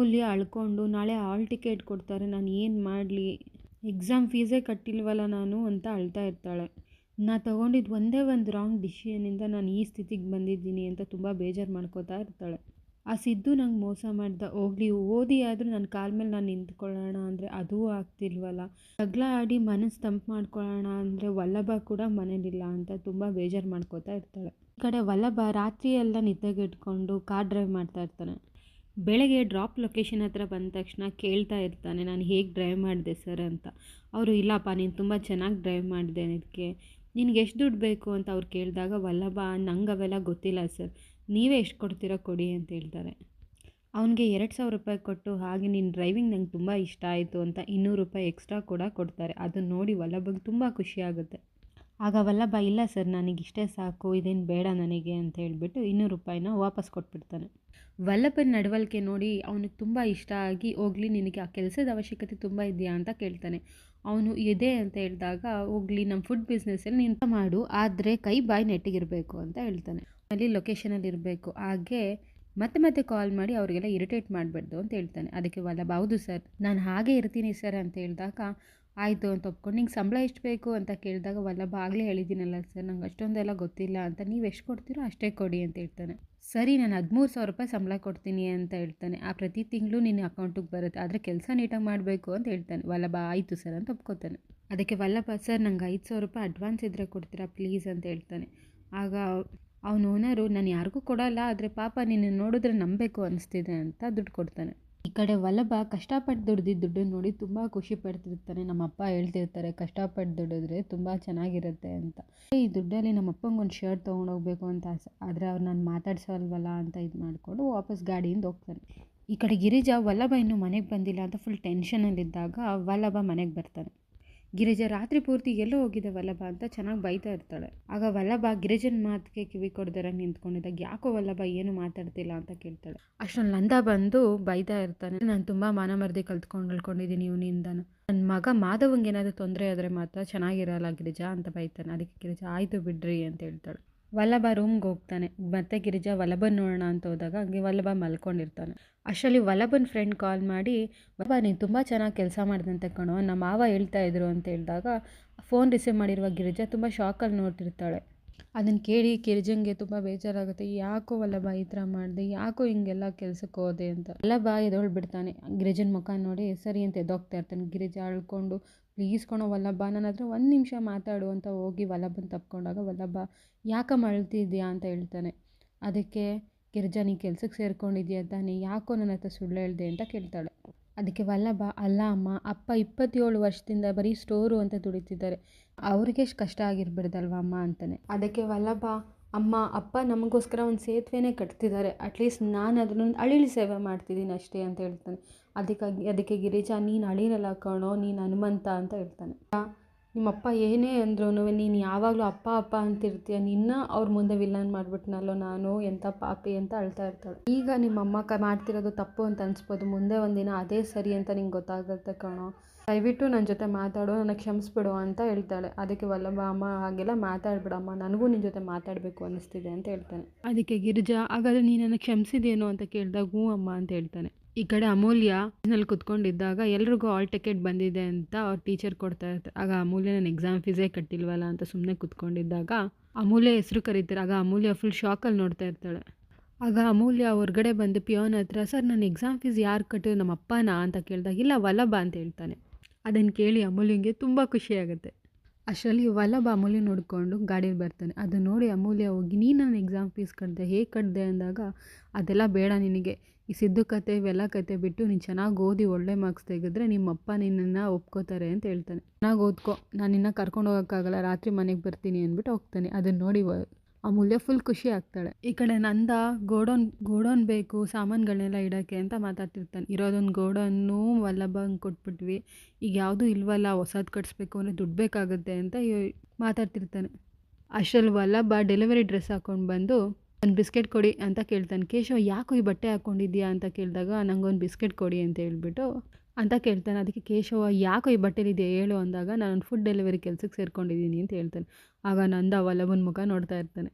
ಅಮೂಲ್ಯ ಅಳ್ಕೊಂಡು ನಾಳೆ hall ticket ಕೊಡ್ತಾರೆ, ನಾನು ಏನು ಮಾಡಲಿ, ಎಕ್ಸಾಮ್ ಫೀಸೇ ಕಟ್ಟಿಲ್ವಲ್ಲ ನಾನು ಅಂತ ಅಳ್ತಾ ಇರ್ತಾಳೆ. ನಾ ತೊಗೊಂಡಿದ್ದು ಒಂದೇ ಒಂದು ರಾಂಗ್ ಡಿಸಿಷನಿಂದ ನಾನು ಈ ಸ್ಥಿತಿಗೆ ಬಂದಿದ್ದೀನಿ ಅಂತ ತುಂಬ ಬೇಜಾರು ಮಾಡ್ಕೋತಾ ಇರ್ತಾಳೆ. ಆ ಸಿದ್ದು ನಂಗೆ ಮೋಸ ಮಾಡ್ದ, ಹೋಗ್ಲಿ ಓದಿ ಆದರೂ ನನ್ನ ಕಾಲ ಮೇಲೆ ನಾನು ನಿಂತ್ಕೊಳ್ಳೋಣ ಅಂದರೆ ಅದೂ ಆಗ್ತಿಲ್ವಲ್ಲ, ಜಗಳ ಆಡಿ ಮನಸ್ಸು ತಂಪು ಮಾಡ್ಕೊಳ್ಳೋಣ ಅಂದರೆ ವಲ್ಲಭ ಕೂಡ ಮನೇಲಿಲ್ಲ ಅಂತ ತುಂಬ ಬೇಜಾರು ಮಾಡ್ಕೋತಾ ಇರ್ತಾಳೆ. ಈ ಕಡೆ ವಲ್ಲಭ ರಾತ್ರಿ ಎಲ್ಲ ನಿದ್ದೆಗೆಟ್ಕೊಂಡು ಕಾರ್ ಡ್ರೈವ್ ಮಾಡ್ತಾ ಇರ್ತಾನೆ. ಬೆಳಗ್ಗೆ ಡ್ರಾಪ್ ಲೊಕೇಶನ್ ಹತ್ರ ಬಂದ ತಕ್ಷಣ ಕೇಳ್ತಾ ಇರ್ತಾನೆ, ನಾನು ಹೇಗೆ ಡ್ರೈವ್ ಮಾಡಿದೆ ಸರ್ ಅಂತ. ಅವರು ಇಲ್ಲಪ್ಪ ನೀನು ತುಂಬ ಚೆನ್ನಾಗಿ ಡ್ರೈವ್ ಮಾಡಿದೆ, ಇದಕ್ಕೆ ನಿನಗೆ ಎಷ್ಟು ದುಡ್ಡು ಬೇಕು ಅಂತ ಅವ್ರು ಕೇಳಿದಾಗ ವಲ್ಲಭ ನಂಗೆ ಅವೆಲ್ಲ ಗೊತ್ತಿಲ್ಲ ಸರ್, ನೀವೇ ಎಷ್ಟು ಕೊಡ್ತೀರೋ ಕೊಡಿ ಅಂತ ಹೇಳ್ತಾರೆ. ಅವನಿಗೆ 2,000 ರೂಪಾಯಿ ಕೊಟ್ಟು ಹಾಗೆ ನಿನ್ನ ಡ್ರೈವಿಂಗ್ ನಂಗೆ ತುಂಬ ಇಷ್ಟ ಆಯಿತು ಅಂತ 200 ರೂಪಾಯಿ ಎಕ್ಸ್ಟ್ರಾ ಕೂಡ ಕೊಡ್ತಾರೆ. ಅದನ್ನು ನೋಡಿ ವಲ್ಲಭಗೆ ತುಂಬ ಖುಷಿಯಾಗುತ್ತೆ. ಆಗ ವಲ್ಲಭ ಇಲ್ಲ ಸರ್ ನನಗಿಷ್ಟೇ ಸಾಕು, ಇದೇನು ಬೇಡ ನನಗೆ ಅಂತ ಹೇಳಿಬಿಟ್ಟು 200 ರೂಪಾಯಿನ ವಾಪಸ್ ಕೊಟ್ಬಿಡ್ತಾನೆ. ವಲ್ಲಭನ ನಡವಳಿಕೆ ನೋಡಿ ಅವನಿಗೆ ತುಂಬ ಇಷ್ಟ ಆಗಿ, ಹೋಗ್ಲಿ ನಿನಗೆ ಆ ಕೆಲಸದ ಅವಶ್ಯಕತೆ ತುಂಬ ಇದೆಯಾ ಅಂತ ಕೇಳ್ತಾನೆ. ಅವನು ಇದೆ ಅಂತ ಹೇಳಿದಾಗ, ಹೋಗ್ಲಿ ನಮ್ಮ ಫುಡ್ ಬಿಸ್ನೆಸ್ಸಲ್ಲಿ ನೀನು ಮಾಡು, ಆದರೆ ಕೈ ಬಾಯಿ ನೆಟ್ಟಿಗಿರಬೇಕು ಅಂತ ಹೇಳ್ತಾನೆ. ಅಲ್ಲಿ ಲೊಕೇಶನಲ್ಲಿ ಇರಬೇಕು, ಹಾಗೆ ಮತ್ತೆ ಕಾಲ್ ಮಾಡಿ ಅವರಿಗೆಲ್ಲ ಇರಿಟೇಟ್ ಮಾಡಬಾರ್ದು ಅಂತ ಹೇಳ್ತಾನೆ. ಅದಕ್ಕೆ ವಲ್ಲಭ ಹೌದು ಸರ್ ನಾನು ಹಾಗೆ ಇರ್ತೀನಿ ಸರ್ ಅಂತ ಹೇಳಿದಾಗ ಆಯಿತು ಅಂತ ಒಪ್ಕೊಂಡು, ನಿಂಗೆ ಸಂಬಳ ಎಷ್ಟು ಬೇಕು ಅಂತ ಕೇಳಿದಾಗ ವಲ್ಲಭ ಆಗಲೇ ಹೇಳಿದ್ದೀನಲ್ಲ ಸರ್ ನಂಗೆ ಅಷ್ಟೊಂದೆಲ್ಲ ಗೊತ್ತಿಲ್ಲ ಅಂತ, ನೀವು ಎಷ್ಟು ಕೊಡ್ತೀರೋ ಅಷ್ಟೇ ಕೊಡಿ ಅಂತ ಹೇಳ್ತಾನೆ. ಸರಿ ನಾನು 13,000 ರೂಪಾಯಿ ಸಂಬಳ ಕೊಡ್ತೀನಿ ಅಂತ ಹೇಳ್ತಾನೆ. ಆ ಪ್ರತಿ ತಿಂಗಳು ನಿನ್ನ ಅಕೌಂಟಿಗೆ ಬರುತ್ತೆ, ಆದರೆ ಕೆಲಸ ನೀಟಾಗಿ ಮಾಡಬೇಕು ಅಂತ ಹೇಳ್ತಾನೆ. ವಲ್ಲಭ ಆಯಿತು ಸರ್ ಅಂತ ಒಪ್ಕೋತಾನೆ. ಅದಕ್ಕೆ ವಲ್ಲಭ ಸರ್ ನಂಗೆ 5,000 ರೂಪಾಯಿ ಅಡ್ವಾನ್ಸ್ ಇದ್ದರೆ ಕೊಡ್ತೀರಾ ಪ್ಲೀಸ್ ಅಂತ ಹೇಳ್ತಾನೆ. ಆಗ ಅವನ ಓನರು ನಾನು ಯಾರಿಗೂ ಕೊಡೋಲ್ಲ, ಆದರೆ ಪಾಪ ನಿನ್ನ ನೋಡಿದ್ರೆ ನಂಬಬೇಕು ಅನಿಸ್ತಿದೆ ಅಂತ ದುಡ್ಡು ಕೊಡ್ತಾನೆ. ಈ ಕಡೆ ವಲ್ಲಭ ಕಷ್ಟಪಟ್ಟು ದುಡ್ದಿದ್ದು ದುಡ್ಡು ನೋಡಿ ತುಂಬ ಖುಷಿ ಪಡ್ತಿರ್ತಾನೆ. ನಮ್ಮಪ್ಪ ಹೇಳ್ತಿರ್ತಾರೆ ಕಷ್ಟಪಟ್ಟು ದುಡಿದ್ರೆ ತುಂಬ ಚೆನ್ನಾಗಿರುತ್ತೆ ಅಂತ. ಈ ದುಡ್ಡಲ್ಲಿ ನಮ್ಮಪ್ಪಂಗೆ ಒಂದು ಶರ್ಟ್ ತೊಗೊಂಡೋಗ್ಬೇಕು ಅಂತ ಆಸೆ, ಆದರೆ ಅವ್ರು ನಾನು ಮಾತಾಡ್ಸೋಲ್ವಲ್ಲ ಅಂತ ಇದು ಮಾಡಿಕೊಂಡು ವಾಪಸ್ ಗಾಡಿಯಿಂದ ಹೋಗ್ತಾನೆ. ಈ ಕಡೆ ಗಿರಿಜಾ ವಲ್ಲಭ ಇನ್ನೂ ಮನೆಗೆ ಬಂದಿಲ್ಲ ಅಂತ ಫುಲ್ ಟೆನ್ಷನಲ್ಲಿದ್ದಾಗ ವಲ್ಲಭ ಮನೆಗೆ ಬರ್ತಾನೆ. ಗಿರಿಜಾ ರಾತ್ರಿ ಪೂರ್ತಿ ಎಲ್ಲೋ ಹೋಗಿದೆ ವಲ್ಲಭ ಅಂತ ಚೆನ್ನಾಗಿ ಬೈತಾ ಇರ್ತಾಳೆ. ಆಗ ವಲ್ಲಭ ಗಿರಿಜನ ಮಾತಿಗೆ ಕಿವಿ ಕೊಡ್ದಾರ ನಿಂತ್ಕೊಂಡಿದ್ದಾಗ ಯಾಕೋ ವಲ್ಲಭ ಏನು ಮಾತಾಡ್ತಿಲ್ಲ ಅಂತ ಕೇಳ್ತಾಳೆ. ಅಷ್ಟೊಂದು ನಂದ ಬಂದು ಬೈತಾ ಇರ್ತಾನೆ, ನಾನು ತುಂಬ ಮಾನಮರ್ದಿ ಕಲ್ತ್ಕೊಂಡಿದ್ದೀನಿ ಇವನಿಂದ, ನನ್ನ ಮಗ ಮಾಧವಂಗೆ ಏನಾದರೂ ತೊಂದರೆ ಆದರೆ ಮಾತ್ರ ಚೆನ್ನಾಗಿರಲ್ಲ ಗಿರಿಜಾ ಅಂತ ಬೈತಾನೆ. ಅದಕ್ಕೆ ಗಿರಿಜಾ ಆಯಿತು ಬಿಡ್ರಿ ಅಂತ ಹೇಳ್ತಾಳೆ. ವಲ್ಲಭ ರೂಮ್ಗೆ ಹೋಗ್ತಾನೆ. ಮತ್ತೆ ಗಿರಿಜಾ ವಲ್ಲಭನ ನೋಡೋಣ ಅಂತ ಹೋದಾಗ ಹಂಗೆ ವಲ್ಲಭ ಮಲ್ಕೊಂಡಿರ್ತಾನೆ. ಅಷ್ಟರಲ್ಲಿ ವಲ್ಲಭನ ಫ್ರೆಂಡ್ ಕಾಲ್ ಮಾಡಿ, ವಲ್ಲಭ ನೀನು ತುಂಬ ಚೆನ್ನಾಗಿ ಕೆಲಸ ಮಾಡಿದಂತೆ ಕಣೋ, ನಮ್ಮ ಮಾವ ಹೇಳ್ತಾ ಇದ್ರು ಅಂತ ಹೇಳಿದಾಗ ಫೋನ್ ರಿಸೀವ್ ಮಾಡಿರುವ ಗಿರಿಜಾ ತುಂಬ ಶಾಕಲ್ಲಿ ನೋಡ್ತಿರ್ತಾಳೆ. ಅದನ್ನು ಕೇಳಿ ಗಿರಿಜಂಗೆ ತುಂಬ ಬೇಜಾರಾಗುತ್ತೆ. ಯಾಕೋ ವಲ್ಲಭ ಈ ಥರ ಮಾಡಿದೆ, ಯಾಕೋ ಹಿಂಗೆಲ್ಲ ಕೆಲ್ಸಕ್ಕೆ ಹೋದೆ ಅಂತ. ವಲ್ಲಭ ಎದ್ದೊಳ್ಬಿಡ್ತಾನೆ. ಗಿರಿಜನ ಮುಖ ನೋಡಿ ಸರಿ ಅಂತ ಎದ್ದೋಗ್ತಾ ಇರ್ತಾನೆ. ಗಿರಿಜಾ ಅಳ್ಕೊಂಡು ಪ್ಲೀಸ್ ಕಣೋ ವಲ್ಲಭ ನನ್ನ ಹತ್ರ 1 ನಿಮಿಷ ಮಾತಾಡು ಅಂತ ಹೋಗಿ ವಲ್ಲಭನ ತಪ್ಕೊಂಡಾಗ ವಲ್ಲಭ ಯಾಕಮ್ಮ ಅಳ್ತಿದ್ಯಾ ಅಂತ ಹೇಳ್ತಾನೆ. ಅದಕ್ಕೆ ಗಿರಿಜಾ ನೀ ಕೆಲ್ಸಕ್ಕೆ ಸೇರ್ಕೊಂಡಿದ್ಯಾ ತಾನೇ, ಯಾಕೋ ನನ್ನ ಹತ್ರ ಸುಳ್ಳು ಹೇಳ್ದೆ ಅಂತ ಕೇಳ್ತಾಳೆ. ಅದಕ್ಕೆ ವಲ್ಲಭ ಅಲ್ಲ ಅಮ್ಮ, ಅಪ್ಪ 27 ವರ್ಷದಿಂದ ಬರೀ ಸ್ಟೋರು ಅಂತ ದುಡಿತಿದ್ದಾರೆ, ಅವ್ರಿಗೆ ಎಷ್ಟು ಕಷ್ಟ ಆಗಿರ್ಬಿಡ್ದಲ್ವ ಅಮ್ಮ ಅಂತಾನೆ. ಅದಕ್ಕೆ ವಲ್ಲಭ ಅಪ್ಪ ನಮಗೋಸ್ಕರ ಒಂದು ಸೇತುವೆನೇ ಕಟ್ತಿದ್ದಾರೆ, ಅಟ್ಲೀಸ್ಟ್ ನಾನು ಅದನ್ನು ಅಳಿಲು ಸೇವೆ ಮಾಡ್ತಿದ್ದೀನಿ ಅಷ್ಟೇ ಅಂತ ಹೇಳ್ತಾನೆ. ಅದಕ್ಕೆ ಗಿರಿಜಾ ನೀನು ಅಳಿರಲ್ಲ ಕಣೋ, ನೀನು ಹನುಮಂತ ಅಂತ ಹೇಳ್ತಾನೆ. ನಿಮ್ಮಪ್ಪ ಏನೇ ಅಂದ್ರೂ ನೀನು ಯಾವಾಗಲೂ ಅಪ್ಪ ಅಂತಿರ್ತೀಯ, ನಿನ್ನ ಅವ್ರ ಮುಂದೆ ವಿಲನ್ ಮಾಡಿಬಿಟ್ನಲ್ಲೋ ನಾನು, ಎಂಥ ಪಾಪಿ ಅಂತ ಅಳ್ತಾ ಇರ್ತಾಳೆ. ಈಗ ನಿಮ್ಮಮ್ಮ ಮಾಡ್ತಿರೋದು ತಪ್ಪು ಅಂತ ಅನಿಸ್ಬೋದು, ಮುಂದೆ ಒಂದಿನ ಅದೇ ಸರಿ ಅಂತ ನಿಂಗೆ ಗೊತ್ತಾಗುತ್ತೆ ಕಣೋ, ದಯವಿಟ್ಟು ನನ್ನ ಜೊತೆ ಮಾತಾಡು, ನನಗೆ ಕ್ಷಮಿಸ್ಬಿಡು ಅಂತ ಹೇಳ್ತಾಳೆ. ಅದಕ್ಕೆ ವಲ್ಲಭ ಅಮ್ಮ ಹಾಗೆಲ್ಲ ಮಾತಾಡ್ಬಿಡಮ್ಮ, ನನಗೂ ನಿನ್ನ ಜೊತೆ ಮಾತಾಡಬೇಕು ಅನ್ನಿಸ್ತಿದೆ ಅಂತ ಹೇಳ್ತಾನೆ. ಅದಕ್ಕೆ ಗಿರಿಜಾ ಹಾಗಾದರೆ ನೀನು ನನಗೆ ಕ್ಷಮಿಸಿದೇನೋ ಅಂತ ಕೇಳಿದಾಗ ಹ್ಞೂ ಅಮ್ಮ ಅಂತ ಹೇಳ್ತಾನೆ. ಈ ಕಡೆ ಅಮೂಲ್ಯ ನಲ್ಲಿ ಕುತ್ಕೊಂಡಿದ್ದಾಗ ಎಲ್ರಿಗೂ ಹಾಲ್ ಟಿಕೆಟ್ ಬಂದಿದೆ ಅಂತ ಅವ್ರ ಟೀಚರ್ ಕೊಡ್ತಾ ಇರ್ತಾರೆ. ಆಗ ಅಮೂಲ್ಯ ನನ್ನ ಎಕ್ಸಾಮ್ ಫೀಸೇ ಕಟ್ಟಿಲ್ವಲ್ಲ ಅಂತ ಸುಮ್ಮನೆ ಕುತ್ಕೊಂಡಿದ್ದಾಗ ಅಮೂಲ್ಯ ಹೆಸರು ಕರೀತಾರೆ. ಆಗ ಅಮೂಲ್ಯ ಫುಲ್ ಶಾಕಲ್ಲಿ ನೋಡ್ತಾ ಇರ್ತಾಳೆ. ಆಗ ಅಮೂಲ್ಯ ಹೊರಗಡೆ ಬಂದು ಪಿಯೋನ್ ಹತ್ರ ಸರ್ ನನ್ನ ಎಕ್ಸಾಮ್ ಫೀಸ್ ಯಾರು ಕಟ್ಟಿದ್ರು ನಮ್ಮ ಅಪ್ಪನಾ ಅಂತ ಕೇಳಿದಾಗ ಇಲ್ಲ ವಲ್ಲಭ ಅಂತ ಹೇಳ್ತಾನೆ. ಅದನ್ನು ಕೇಳಿ ಅಮೂಲ್ಯಂಗೆ ತುಂಬ ಖುಷಿಯಾಗುತ್ತೆ. ಅಷ್ಟರಲ್ಲಿ ವಲ್ಲಭ ಅಮೂಲ್ಯ ನೋಡಿಕೊಂಡು ಗಾಡೀಲಿ ಬರ್ತಾನೆ. ಅದನ್ನು ನೋಡಿ ಅಮೂಲ್ಯ ಹೋಗಿ ನೀನು ನನ್ನ ಎಕ್ಸಾಮ್ ಫೀಸ್ ಕಟ್ಟಿದೆ, ಹೇಗೆ ಕಟ್ಟಿದೆ ಅಂದಾಗ ಅದೆಲ್ಲ ಬೇಡ ನಿನಗೆ, ಈ ಸಿದ್ದು ಕತೆ ಇವೆಲ್ಲ ಕತೆ ಬಿಟ್ಟು ನೀನು ಚೆನ್ನಾಗಿ ಓದಿ ಒಳ್ಳೆ ಮಾರ್ಕ್ಸ್ ತೆಗೆದ್ರೆ ನಿಮ್ಮಪ್ಪ ನಿನ್ನನ್ನು ಒಪ್ಕೋತಾರೆ ಅಂತ ಹೇಳ್ತಾನೆ. ಚೆನ್ನಾಗಿ ಓದ್ಕೊ, ನಾನು ನಿನ್ನ ಕರ್ಕೊಂಡು ಹೋಗೋಕ್ಕಾಗಲ್ಲ, ರಾತ್ರಿ ಮನೆಗೆ ಬರ್ತೀನಿ ಅಂದ್ಬಿಟ್ಟು ಹೋಗ್ತಾನೆ. ಅದನ್ನು ನೋಡಿ ಅಮೂಲ್ಯ ಫುಲ್ ಖುಷಿ ಆಗ್ತಾಳೆ. ಈ ಕಡೆ ನಂದ ಗೋಡೌನ್ ಬೇಕು ಸಾಮಾನುಗಳನ್ನೆಲ್ಲ ಇಡೋಕ್ಕೆ ಅಂತ ಮಾತಾಡ್ತಿರ್ತಾನೆ. ಇರೋದೊಂದು ಗೋಡೌನ್ನು ವಲ್ಲಭಂಗೆ ಕೊಟ್ಬಿಟ್ವಿ, ಈಗ ಯಾವುದೂ ಇಲ್ವಲ್ಲ, ಹೊಸದು ಕಟ್ಸ್ಬೇಕು ಅಂದರೆ ದುಡ್ಡು ಬೇಕಾಗುತ್ತೆ ಅಂತ ಮಾತಾಡ್ತಿರ್ತಾನೆ. ಅಷ್ಟರಲ್ಲಿ ವಲ್ಲಭ ಡೆಲಿವರಿ ಡ್ರೆಸ್ ಹಾಕ್ಕೊಂಡು ಬಂದು ಒಂದು ಬಿಸ್ಕೆಟ್ ಕೊಡಿ ಅಂತ ಕೇಳ್ತಾನೆ. ಕೇಶವ ಯಾಕೋ ಈ ಬಟ್ಟೆ ಹಾಕ್ಕೊಂಡಿದ್ಯಾ ಅಂತ ಕೇಳಿದಾಗ ನಂಗೊಂದು ಬಿಸ್ಕೆಟ್ ಕೊಡಿ ಅಂತ ಹೇಳ್ಬಿಟ್ಟು ಅಂತ ಕೇಳ್ತಾನೆ. ಅದಕ್ಕೆ ಕೇಶವ ಯಾಕೋ ಈ ಬಟ್ಟೆಲಿದೆ ಹೇಳು ಅಂದಾಗ ನಾನು ಫುಡ್ ಡೆಲಿವರಿ ಕೆಲಸಕ್ಕೆ ಸೇರ್ಕೊಂಡಿದ್ದೀನಿ ಅಂತ ಹೇಳ್ತಾನೆ. ಆಗ ನಂದ ವಲ್ಲಭನ ಮುಖ ನೋಡ್ತಾ ಇರ್ತಾನೆ.